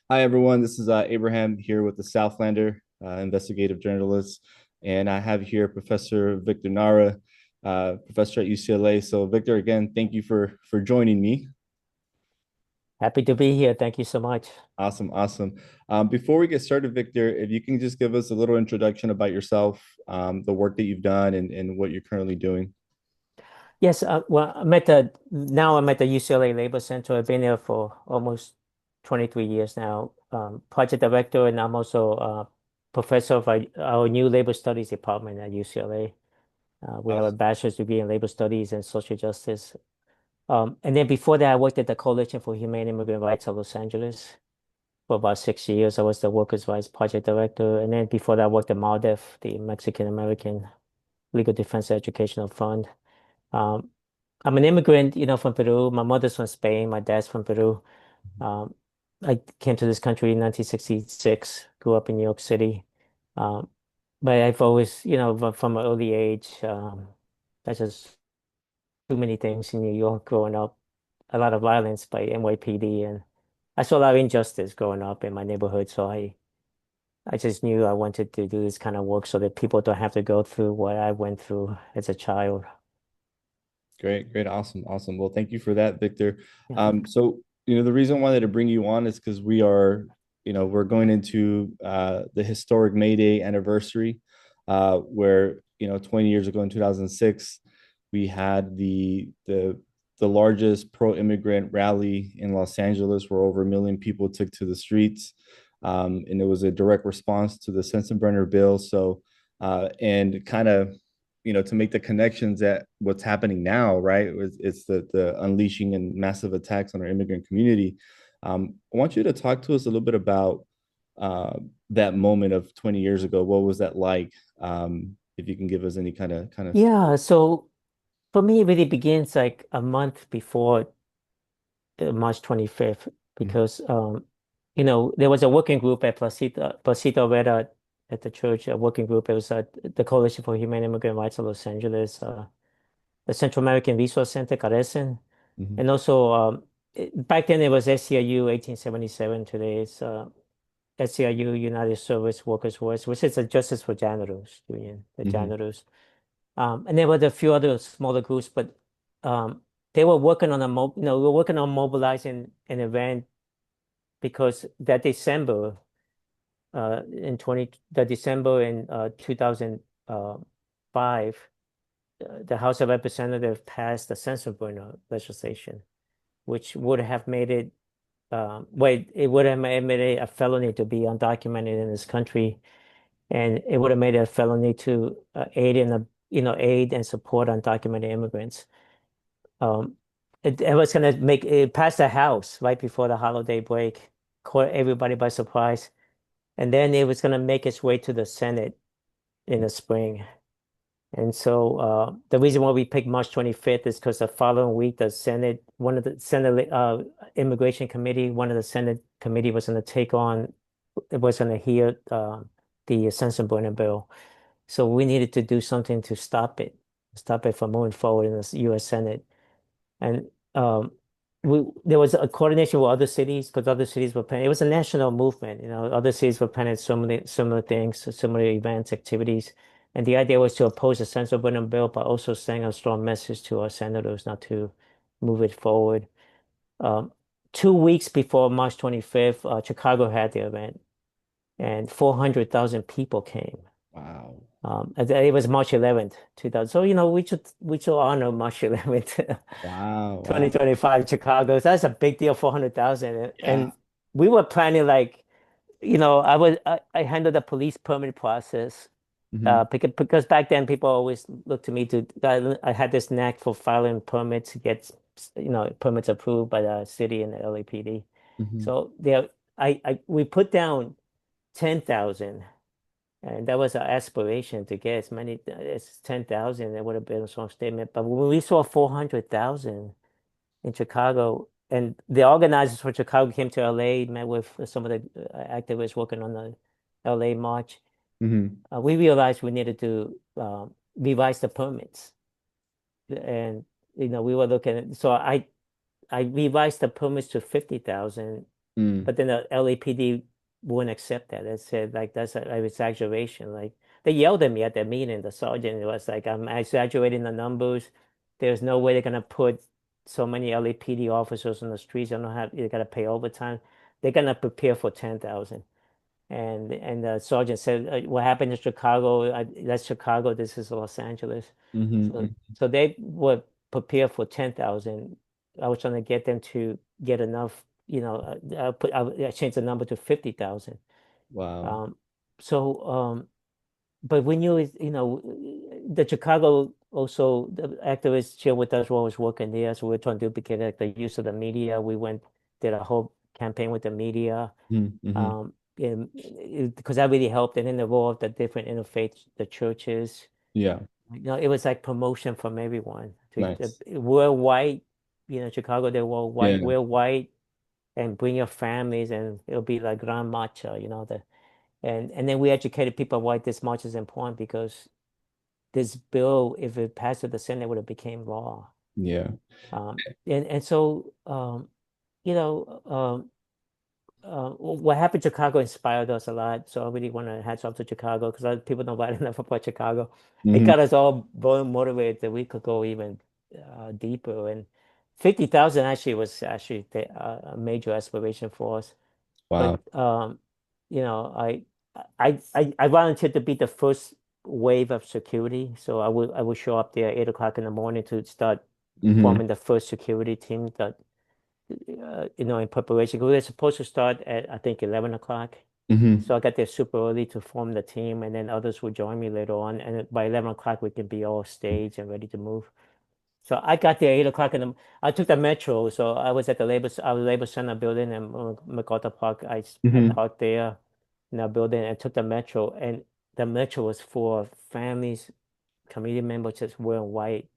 Hi, everyone. This is Abraham here with the Southlander, investigative journalist. And I have here Professor Victor Narro, professor at UCLA. So, Victor, again, thank you for joining me. Happy to be here. Thank you so much. Awesome, awesome. Before we get started, Victor, if you can just give us a little introduction about yourself, the work that you've done, and what you're currently doing. Yes, well, I'm at the UCLA Labor Center. I've been there for almost 23 years now. Project director, and I'm also professor of our new labor studies department at UCLA. We have a Awesome. bachelor's degree in labor studies and social justice. And then before that, I worked at the Coalition for Humane Immigrant Rights of Los Angeles for about 6 years. I was the Workers' Rights Project Director. And then before that, I worked at MALDEF, the Mexican American Legal Defense Educational Fund. Um, I'm an immigrant, from Peru. My mother's from Spain. My dad's from Peru. Um, I came to this country in 1966, grew up in New York City. Um, but I've always, from an early age, that's just too many things in New York growing up. A lot of violence by NYPD, and I saw a lot of injustice growing up in my neighborhood. So I just knew I wanted to do this kind of work so that people don't have to go through what I went through as a child. Great, great, awesome, awesome. Well, thank you for that, Victor. Yeah. The reason I wanted to bring you on is because we're going into the historic May Day anniversary, where 20 years ago in 2006, we had the largest pro-immigrant rally in Los Angeles, where over 1 million people took to the streets, and it was a direct response to the Sensenbrenner bill. So, and kind of to make the connections at what's happening now, right? It's the unleashing and massive attacks on our immigrant community. I want you to talk to us a little bit about uh, that moment of 20 years ago. What was that like? If you can give us any kind of. Yeah, so for me, it really begins like a month before March 25th, Mhm, because there was a working group at Placita Vera at the church, a working group. It was the Coalition for Humane Immigrant Rights of Los Angeles, the Central American Resource Center, Carecen, mhm, and also back then it was SCIU 1877. Today it's SCIU United Service Workers Voice, which is a Justice for Janitors Union, the mhm, janitors. And there were a few other smaller groups, but they were working on we were working on mobilizing an event because that December, the December in 2005, the House of Representatives passed the Sensenbrenner legislation, which would have made it, it would have made it a felony to be undocumented in this country, and it would have made it a felony to aid and support undocumented immigrants. Um, it was going to make it pass the House right before the holiday break, caught everybody by surprise. And then it was going to make its way to the Senate in the spring. And so the reason why we picked March 25th is because the following week, one of the Senate Immigration Committee, one of the Senate committee was going to it was going to hear the Sensenbrenner bill. So we needed to do something to stop it from moving forward in the U.S. Senate. And there was a coordination with other cities because other cities were planning. It was a national movement, other cities were planning so many similar things, similar events, activities. And the idea was to oppose the central burning bill, but also send a strong message to our senators not to move it forward. Um, 2 weeks before March 25th, Chicago had the event, and 400,000 people came. wow. It was March 11th, 2000. So, we should honor March 11th. Wow. Wow. 2025 Chicago. So that's a big deal, 400,000. Yeah. And we were planning like, I handled the police permit process. Hmm. Because back then people always looked to me I had this knack for filing permits to get, permits approved by the city and the LAPD. Hmm. So we put down 10,000, and that was our aspiration to get as many as 10,000. It would have been a strong statement. But when we saw 400,000 in Chicago, and the organizers for Chicago came to LA, met with some of the activists working on the LA March. Hmm. We realized we needed to revise the permits, and we were looking at. So I revised the permits to 50,000, Mm, But then the LAPD wouldn't accept that. They said like that's an exaggeration. Like they yelled at me at that meeting. The sergeant was like, "I'm exaggerating the numbers. There's no way they're gonna put so many LAPD officers on the streets. I don't have. You gotta pay overtime. They're gonna prepare for 10,000." And the sergeant said, "What happened in Chicago? That's Chicago. This is Los Angeles." So mm-hmm, so they were prepared for 10,000. I was trying to get them to get enough. I changed the number to 50,000. wow. Um, so but when the Chicago also the activists here with us while I was working there, so we are trying to duplicate like, the use of the media. We went did a whole campaign with the media Mm-hmm. because that really helped. And then the role of the different interfaith, the churches, Yeah, it was like promotion from everyone. nice. We're white, Chicago, they were white, Yeah. we're white, and bring your families, and it'll be like Gran Marcha, and then we educated people why this march is important because this bill, if it passed at the Senate, would have became law. Yeah. And so, you know, what happened in Chicago inspired us a lot. So I really want to hats off to Chicago because people don't write enough about Chicago. It Hmm. got us all very motivated that we could go even deeper. And 50,000 actually was actually a major aspiration for us. Wow. But you know, I volunteered to be the first wave of security. So I would show up there at 8 o'clock in the morning to start Hmm. forming the first security team that in preparation. We were supposed to start at I think 11 o'clock. Hmm. So I got there super early to form the team, and then others would join me later on. And by 11 o'clock, we can be all staged and ready to move. So I got there 8 o'clock I took the metro. So I was at the Labor Center building in MacArthur Park. I Hmm. parked there in that building and took the metro. And the metro was for families, community members just wearing white.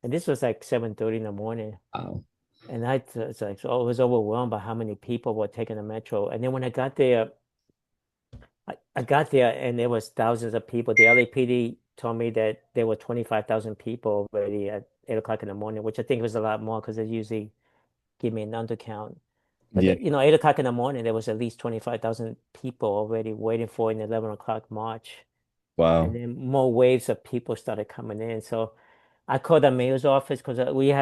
And this was like 7:30 in the morning. Wow. And it's like, so I was overwhelmed by how many people were taking the metro. And then when I got there, I got there and there was thousands of people. The LAPD told me that there were 25,000 people already at 8 o'clock in the morning, which I think was a lot more because they usually give me an undercount. But Yeah. 8 o'clock in the morning, there was at least 25,000 people already waiting for an 11 o'clock march. And Wow. then more waves of people started coming in. So I called the mayor's office because we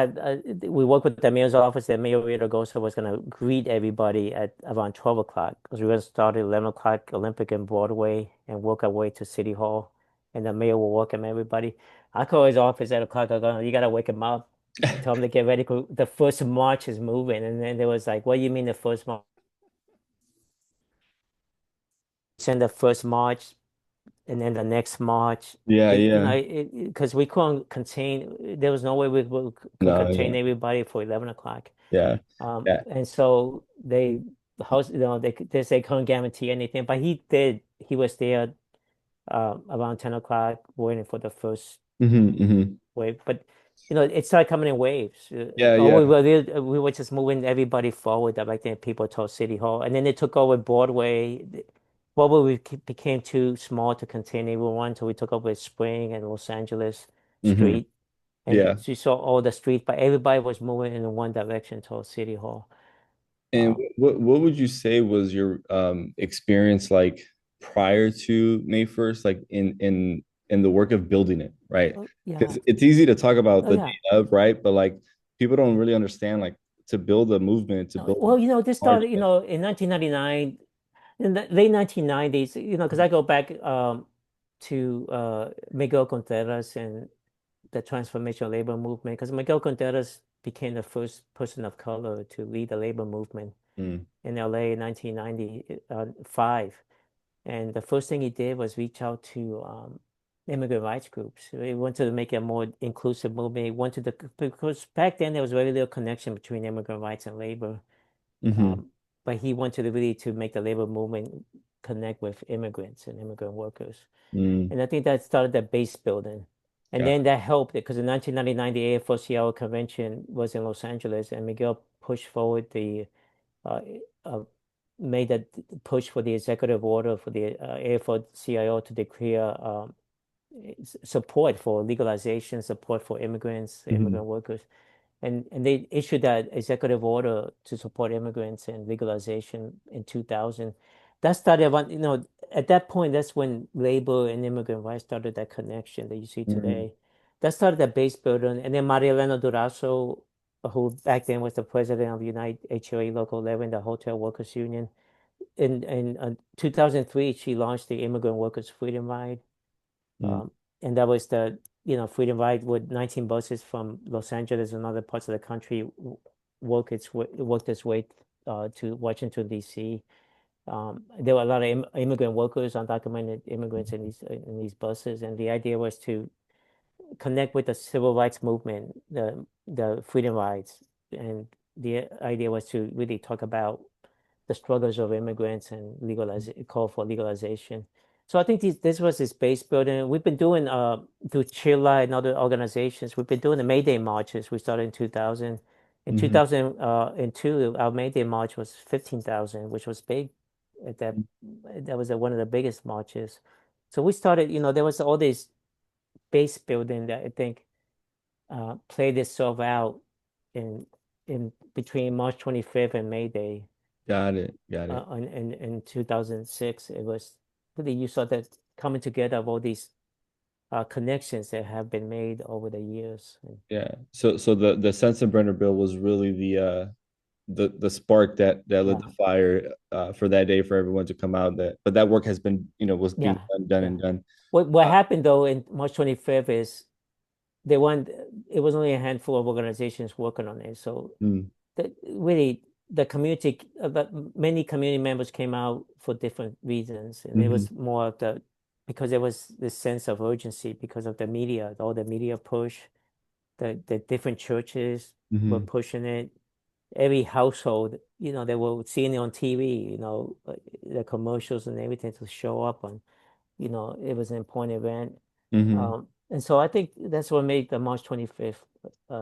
worked with the mayor's office. That Mayor Rita was going to greet everybody at around 12 o'clock because we were going to start at 11 o'clock Olympic and Broadway and work our way to City Hall. And the mayor will welcome everybody. I call his office at o'clock. I go, you got to wake him up. Tell him to get ready. The first march is moving. And then there was like, what do you mean the first march? Send the first march and then the next March, Yeah, yeah. because we couldn't contain, there was no way could No, contain yeah. everybody for 11 o'clock. Yeah. Yeah. And so the house, they couldn't guarantee anything, but he was there around 10 o'clock waiting for the first Hmm. Hmm. wave. But it started coming in waves. Yeah, Oh, yeah. we were just moving everybody forward, directing people towards City Hall, and then they took over Broadway. Broadway became too small to contain everyone, so we took over Spring and Los Angeles Hmm. Street, and Yeah. so you saw all the streets, but everybody was moving in one direction towards City Hall. And Um, what would you say was your experience like prior to May 1st, like in the work of building it, right? yeah, Because it's easy to talk about oh the day yeah. of, right? But like people don't really understand like to build a movement, to No, build well, this a march. started, in 1999, in the late 1990s, because I go back to Miguel Contreras and the transformational labor movement, because Miguel Contreras became the first person of color to lead the labor movement Mm, in LA in 1995. And the first thing he did was reach out to immigrant rights groups. He wanted to make a more inclusive movement. He wanted to, because back then there was very little connection between immigrant rights and labor. hmm. Um, but he wanted to really to make the labor movement connect with immigrants and immigrant workers. Mm, And I think that started the base building. And got then that helped it because in 1999, the AFL-CIO convention was in Los Angeles, and Miguel pushed forward uh, uh, made that push for the executive order for the AFL-CIO to declare support for legalization, support for immigrants, it. Hmm. immigrant workers. and they issued that executive order to support immigrants and legalization in 2000. That started one, at that point, that's when labor and immigrant rights started that connection that you see Mhm. today. That started the base building, and then Maria Elena Durazo, who back then was the president of United HOA Local 11, the Hotel Workers Union. In 2003, she launched the Immigrant Workers Freedom Ride, Mhm. um, and that was the Freedom Ride with 19 buses from Los Angeles and other parts of the country worked its way to Washington D.C. There were a lot of immigrant workers, undocumented immigrants in these buses, and the idea was to connect with the civil rights movement, the freedom rights, and the idea was to really talk about the struggles of immigrants and call for legalization. So I think this was this base building. We've been doing through Chile and other organizations. We've been doing the May Day marches. We started in 2000. In Mhm. 2002, our May Day march was 15,000, which was big. At that was one of the biggest marches. So we started. There was all this base building that I think played itself out in in between March 25th and May Day Got it. Got it. in 2006. It was really, you saw that coming together of all these connections that have been made over the years. Yeah. So the Sensenbrenner bill was really the spark that lit Yeah, the fire for that day for everyone to come out. But that work has been, was being yeah, done yeah. and done. What Uh, happened though in March 25th is they want it was only a handful of organizations working on it. So mm, really the community, but many community members came out for different reasons, and it mhm, was more of because there was this sense of urgency because of the media, all the media push, the different churches were mhm, pushing it. Every household, they were seeing it on TV, the commercials and everything to show up on, it was an important event. mhm. And so I think that's what made the March 25th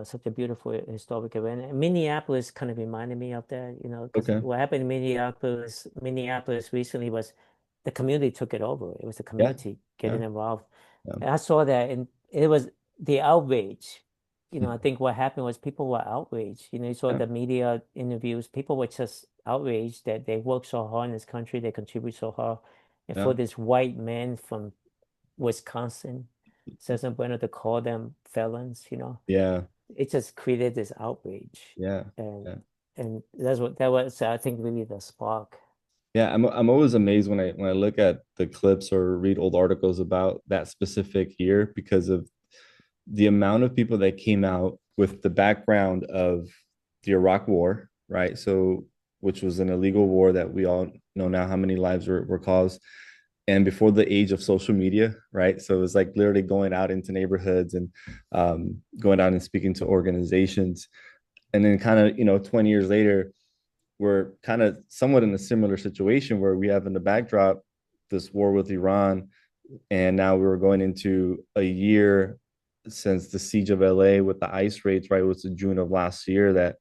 such a beautiful historic event. And Minneapolis kind of reminded me of that, because Okay. what happened in Minneapolis recently was the community took it over. It was the Yeah. community Yeah. getting involved. Yeah. And I saw that, and it was the outrage. I think what happened was people were outraged. You saw Yeah. the media interviews. People were just outraged that they worked so hard in this country, they contribute so hard, and for Yeah. this white man from Wisconsin, Cesar Bueno to call them felons. Yeah. It just created this outrage. Yeah. And Yeah. that was, I think, really the spark. Yeah, I'm always amazed when I look at the clips or read old articles about that specific year because of the amount of people that came out with the background of the Iraq War, right? So, which was an illegal war that we all know now how many lives were caused. And before the age of social media, right? So it was like literally going out into neighborhoods and going out and speaking to organizations. And then kind of, 20 years later, we're kind of somewhat in a similar situation where we have in the backdrop this war with Iran, and now we were going into a year since the siege of LA with the ICE raids, right? It was in June of last year that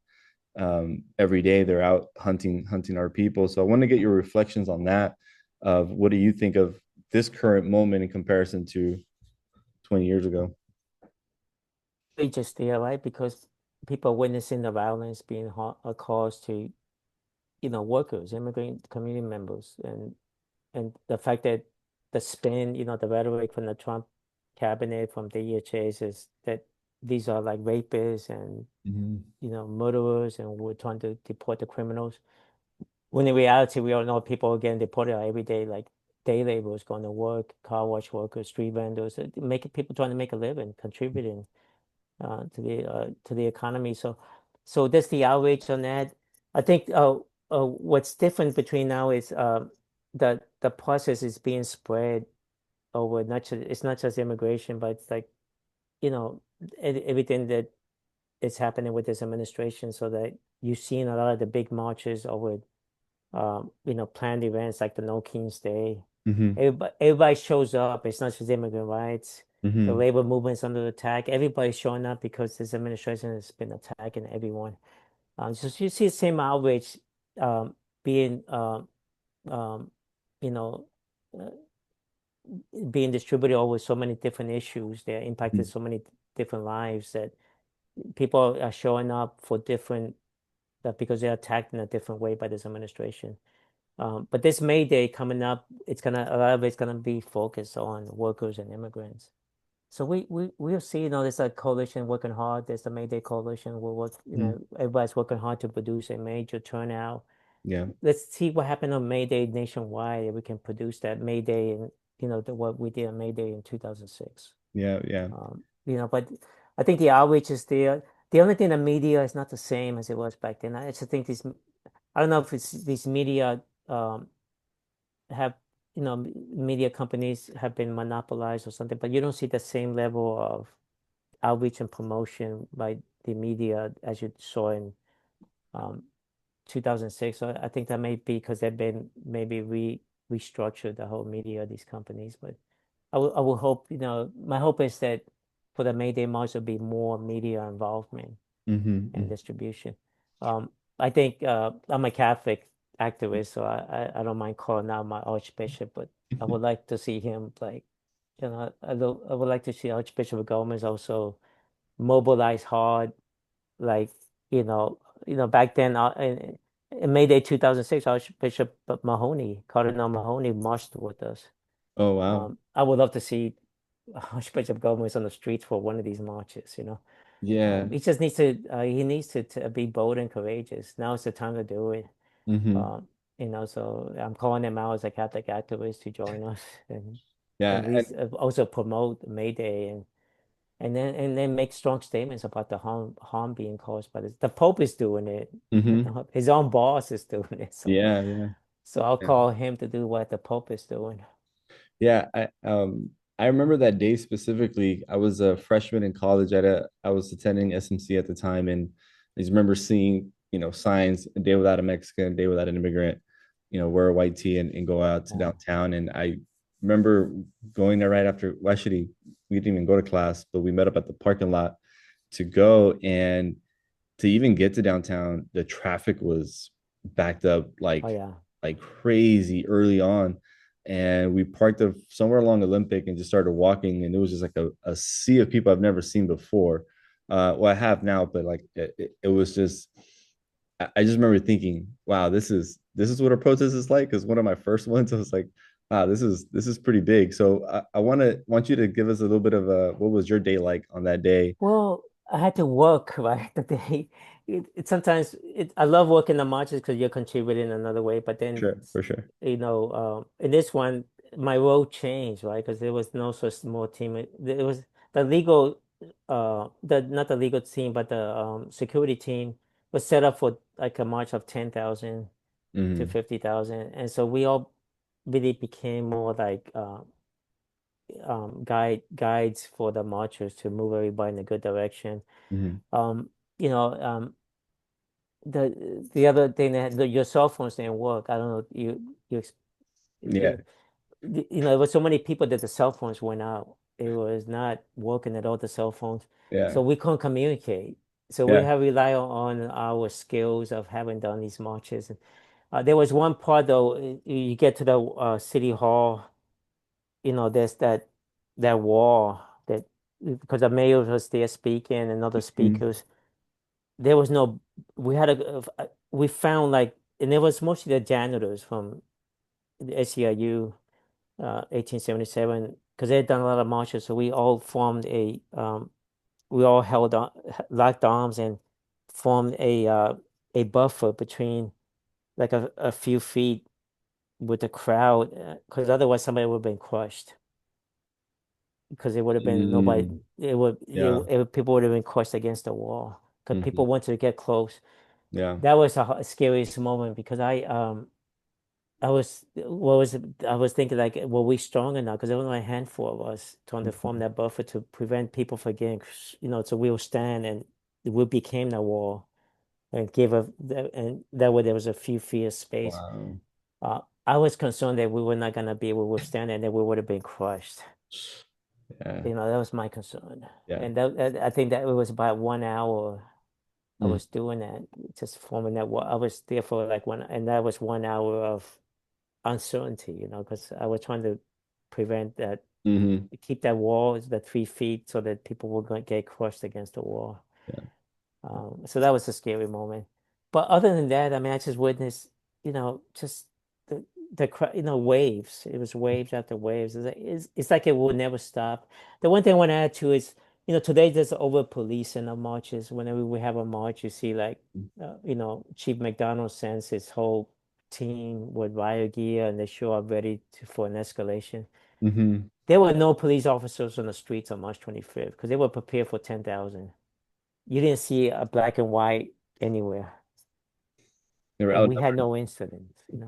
every day they're out hunting our people. So I want to get your reflections on that. Of what do you think of this current moment in comparison to 20 years ago? They just there, right? Because people witnessing the violence being caused to, workers, immigrant community members, and the fact that the spin, the rhetoric from the Trump cabinet, from the DHS is that these are like rapists and, Mm-hmm. murderers, and we're trying to deport the criminals. When in reality, we all know people are getting deported every day, like day laborers going to work, car wash workers, street vendors, making people trying to make a living, contributing to the economy. So that's the outrage on that. I think what's different between now is the process is being spread over not just it's not just immigration, but it's like you know everything that is happening with this administration. So that you've seen a lot of the big marches over planned events like the No King's Day. Mm-hmm. Everybody shows up. It's not just immigrant rights. The Mm-hmm. labor movement's under attack. Everybody's showing up because this administration has been attacking everyone. So you see the same outrage um, being, um, you know, uh, being distributed over so many different issues that impacted so many different lives that People are showing up for different because they're attacked in a different way by this administration. But this May Day coming up, a lot of it's gonna be focused on workers and immigrants. So we'll see, there's a coalition working hard. There's the May Day coalition. We'll work, Mhm. everybody's working hard to produce a major turnout. Yeah. Let's see what happened on May Day nationwide. If we can produce that May Day and what we did on May Day in 2006. Yeah. Yeah. But I think the outreach is there. The only thing, the media is not the same as it was back then. I just think I don't know if it's these media have, media companies have been monopolized or something, but you don't see the same level of outreach and promotion by the media as you saw in um, 2006. So I think that may be because they've been maybe restructured the whole media of these companies. But I will hope, my hope is that for the May Day March, there'll be more media involvement and Hmm. distribution. Um, I think I'm a Catholic activist, so I don't mind calling out my Archbishop, but I would like to see him like, I would like to see Archbishop Gomez also mobilize hard, like, you know, back then in May Day 2006, Archbishop Mahoney, Cardinal Mahoney marched with us. Oh, wow. I would love to see Archbishop Gomez on the streets for one of these marches. Yeah. He needs to be bold and courageous. Now is the time to do it. Hmm. Um, so I'm calling him out as a Catholic activist to join us and at Yeah. least also promote May Day and then make strong statements about the harm being caused by this. The Pope is doing it. Hmm. His own boss is doing it. So Yeah. Yeah. so I'll Yeah. call him to do what the Pope is doing. Yeah, I remember that day specifically. I was a freshman in college I was attending SMC at the time, and I just remember seeing, signs, a day without a Mexican, a day without an immigrant, wear a white tee and go out to Yeah. downtown. And I remember going there right after, well, actually, we didn't even go to class, but we met up at the parking lot to go. And to even get to downtown, the traffic was backed up Oh like yeah. crazy early on. And we parked up somewhere along Olympic and just started walking, and it was just like a sea of people I've never seen before. Well, I have now, but like it was just I just remember thinking, wow, this is what a protest is like. Because one of my first ones, I was like, wow, this is pretty big. So I want you to give us a little bit of what was your day like on that day? Well, I had to work, right? I love working the marches because you're contributing another way. But then, Sure, for sure. in this one, my role changed, right? Because there was no such small team. It was the legal, the not the legal team, but the security team was set up for like a march of 10,000 to Hmm. 50,000, and so we all really became more like guides for the marchers to move everybody in a good direction. Hmm. Um, you know, the other thing that your cell phones didn't work. I don't know. Yeah, There were so many people that the cell phones went out. It was not working at all, the cell phones. yeah, So we couldn't communicate. So we yeah. have relied on our skills of having done these marches. There was one part though, you get to the city hall, there's that wall that because the mayor was there speaking and other Mhm. speakers. There was no, we found like, and it was mostly the janitors from the SEIU, 1877, because they had done a lot of marches. So we all held on, locked arms and formed a buffer between like a few feet with the crowd, because otherwise somebody would have been crushed. Because it would have been nobody. Mm, yeah. People would have been crushed against the wall because Hmm. people wanted to get close. Yeah. That was the scariest moment because I was thinking like, were we strong enough? Because there was only a handful of us trying to form Mhm. that buffer to prevent people from getting, so we will stand and we became the wall and and that way there was a few feet of space. Wow. I was concerned that we were not going to be able to withstand it and that we would have been crushed. Yeah. That was my concern. Yeah. And I think that it was about 1 hour I Mm, was doing that, just forming that. I was there for like and that was 1 hour of uncertainty, because I was trying to prevent that, hmm. keep that wall, the 3 feet, so that people were going to get crushed against the wall. Yeah. So that was a scary moment. But other than that, I mean, I just witnessed, just waves. It was waves after waves. It's like it will never stop. The one thing I want to add to is, today there's over policing of marches. Whenever we have a march, you see like, Chief McDonald sends his whole team with riot gear and they show up ready for an escalation. Mm-hmm. There were no police officers on the streets on March 25th because they were prepared for 10,000. You didn't see a black and white anywhere, They were and we had outnumbered. no incidents. We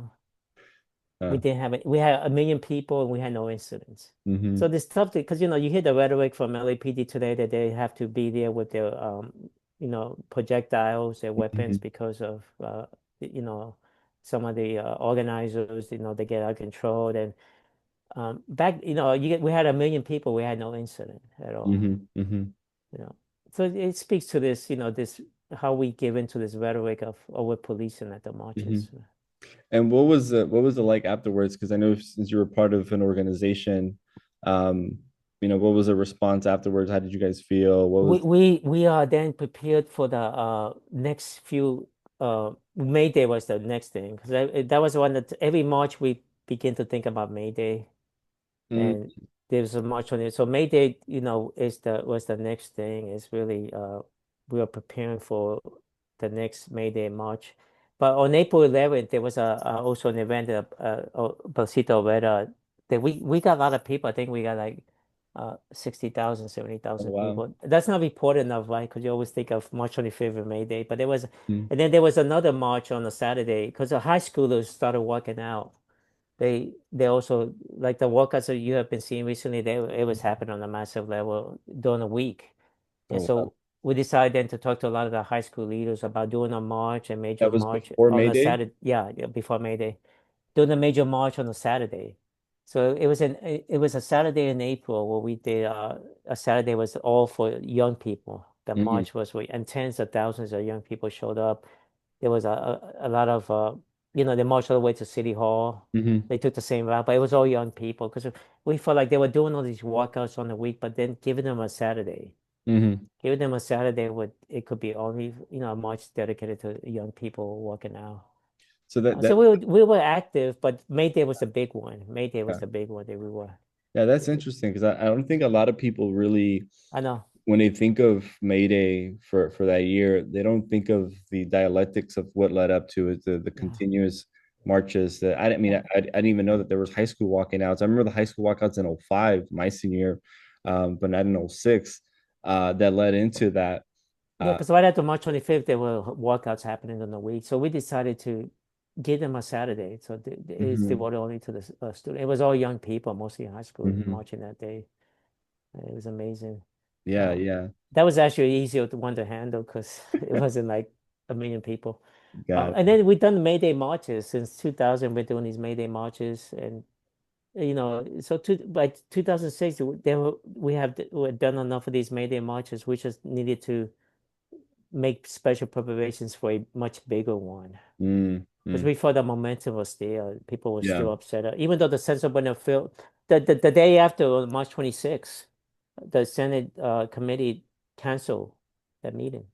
Uh, didn't have it. We had a million people, and we had no incidents. mm-hmm. So this stuff, because you hear the rhetoric from LAPD today that they have to be there with their projectiles, their Mm-hmm. weapons because of you know some of the organizers, they get out of control. And back, we had a million people, we had no incident at all. Mm-hmm. Mm-hmm. you know. So it speaks to this, this how we give into this rhetoric of we're policing at the Mm-hmm. marches. And what was it like afterwards? Because I know since you were part of an organization, um, what was the response afterwards? How did you guys feel? What was We are then prepared for the next few May Day was the next thing because that was one that every March we begin to think about May Day. mm, And there's a march on it. So May Day, was the next thing. It's really we are preparing for the next May Day march. But on April 11th, there was also an event at Bocito Vera that we got a lot of people. I think we got like 60,000, seventy oh thousand wow. people. That's not reported enough, right? Because you always think of March 25th and May Day. But Mm, and then there was another march on a Saturday because the high schoolers started walking out. They also like the workouts that you have been seeing recently. It was happening on a massive level during the week, and oh wow. so we decided then to talk to a lot of the high school leaders about doing a march, a major That was march before on May a Day? Saturday. Yeah, yeah, before May Day, doing a major march on a Saturday. So it was a Saturday in April where we did a Saturday was all for young people. The Mm-hmm. march was and tens of thousands of young people showed up. There was a lot of they marched all the way to City Hall. Mm-hmm. They took the same route, but it was all young people because we felt like they were doing all these walkouts on the week, but then giving them a Saturday. Mm-hmm. Giving them a Saturday would it could be only a march dedicated to young people walking out. So So we were active, but May Day was the big one. May Day was yeah, the big one that we were. yeah, that's interesting because I don't think a lot of people really I know. when they think of May Day for that year, they don't think of the dialectics of what led up to it, the Yeah. continuous marches. That I didn't mean Yeah. I didn't even know that there was high school walking outs. I remember the high school walkouts in '05, my senior year, but not in '06. That led into that. Yeah, Uh, because right after March 25th, there were walkouts happening in the week. So we decided to give them a Saturday. So it's mhm, devoted only to the student. It was all young people, mostly high schoolers, mhm. marching that day. It was amazing. Yeah, Um, yeah, that was actually easier to one to handle because it wasn't like a million people. got And it. then we've done the May Day marches since 2000. We're doing these May Day marches, and so by 2006, we had done enough of these May Day marches. We just needed to make special preparations for a much bigger one Mm, because mm, we thought the momentum was there. People were yeah. still upset, even though the Senate wouldn't feel the day after on March 26th, the Senate committee canceled that meeting.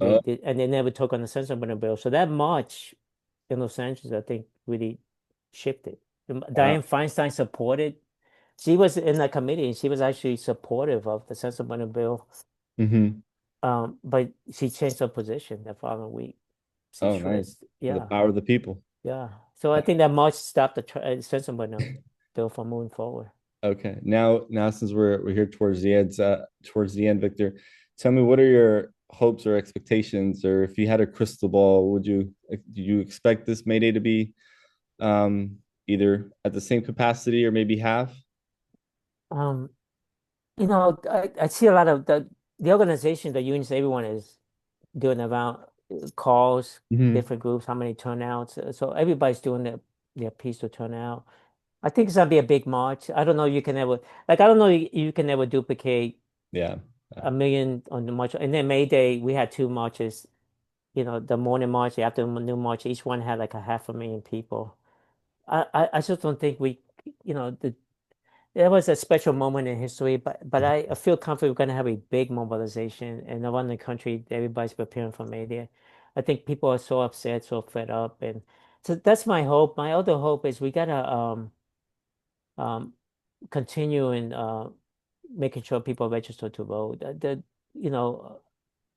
Oh, And they never took on the censorship bill. So that march in Los Angeles, I think, really shifted. wow. Dianne Feinstein supported. She was in the committee and she was actually supportive of the censorship bill. Hmm. But she changed her position the following week. She Oh, nice. switched. The Yeah, power of the people. yeah. So I think that march stopped the censorship bill from moving forward. Okay. Now since we're here towards the end, Victor, tell me what are your hopes or expectations, or if you had a crystal ball, do you expect this Mayday to be either at the same capacity or maybe half? Um, I see a lot of the organization, the unions, everyone is doing around calls, Hmm. different groups, how many turnouts. So everybody's doing their piece to turn out. I think it's gonna be a big march. I don't know. You can never like. I don't know. You can never duplicate Yeah. a million on the march. And then May Day, we had two marches. The morning march, the afternoon march. Each one had like a 500,000 people. I just don't think we, you know, the it was a special moment in history, but I feel confident we're going to have a big mobilization and around the country, everybody's preparing for May Day. I think people are so upset, so fed up, and so that's my hope. My other hope is we gotta um continue in making sure people register to vote. You know,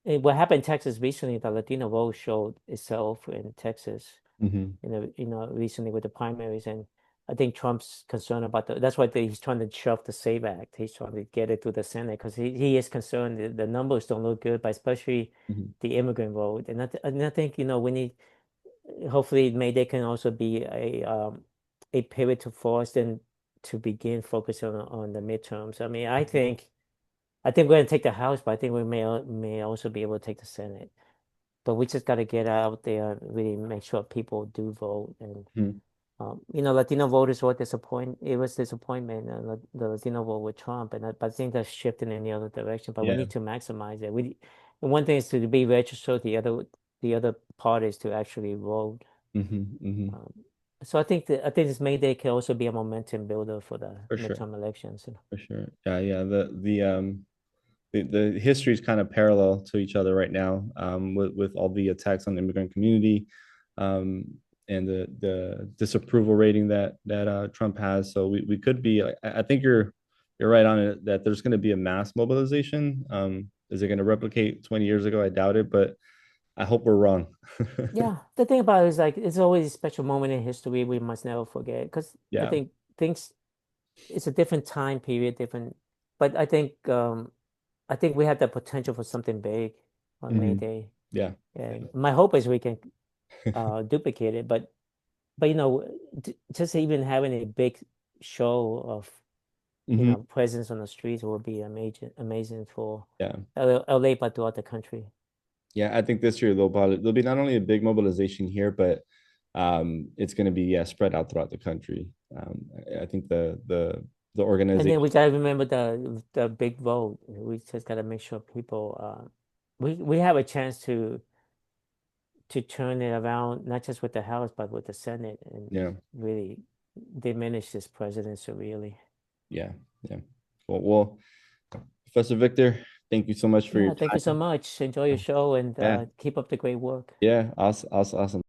what happened in Texas recently, the Latino vote showed itself in Texas, Hmm. recently with the primaries, and I think Trump's concerned about that's why he's trying to shove the SAVE Act. He's trying to get it through the Senate because he is concerned the numbers don't look good, but especially Hmm. the immigrant vote. And I think, we need, hopefully maybe they can also be a pivot to force them to begin focusing on the midterms. I mean, I think we're going to take the House, but I think we may also be able to take the Senate. But we just got to get out there and really make sure people do vote. And Hmm. Latino voters were disappointed. It was disappointment, the Latino vote with Trump, but I think that's shifting in the other direction. But we Yeah. need to maximize it. And one thing is to be registered. The other part is to actually vote. Hmm. Hmm. Um, so I think this May Day can also be a momentum builder for the For sure. midterm elections. For sure. Yeah. Yeah. The history is kind of parallel to each other right now, with all the attacks on the immigrant community, um, and the disapproval rating that Trump has. So we could be. I think you're right on it that there's going to be a mass mobilization. Is it going to replicate 20 years ago? I doubt it, but I hope we're wrong. Yeah, the thing about it is like it's always a special moment in history we must never forget because I Yeah. think things it's a different time period, different, but I think we have the potential for something big on May Hmm. Day, Yeah. and my hope is we can duplicate it. But just even having a big show of Hmm. presence on the streets will be amazing for Yeah. LA, but throughout the country. Yeah, I think this year there'll be not only a big mobilization here, but it's going to be, yeah, spread out throughout the country. I think the And then organization. we gotta remember the big vote. We just gotta make sure people we have a chance to turn it around, not just with the House, but with the Senate, and Yeah, really diminish this president severely. yeah, yeah. Well, Professor Victor, thank you so much for your Yeah, thank you so time. much. Enjoy your show and Yeah, keep up the great work. yeah, awesome, awesome, awesome.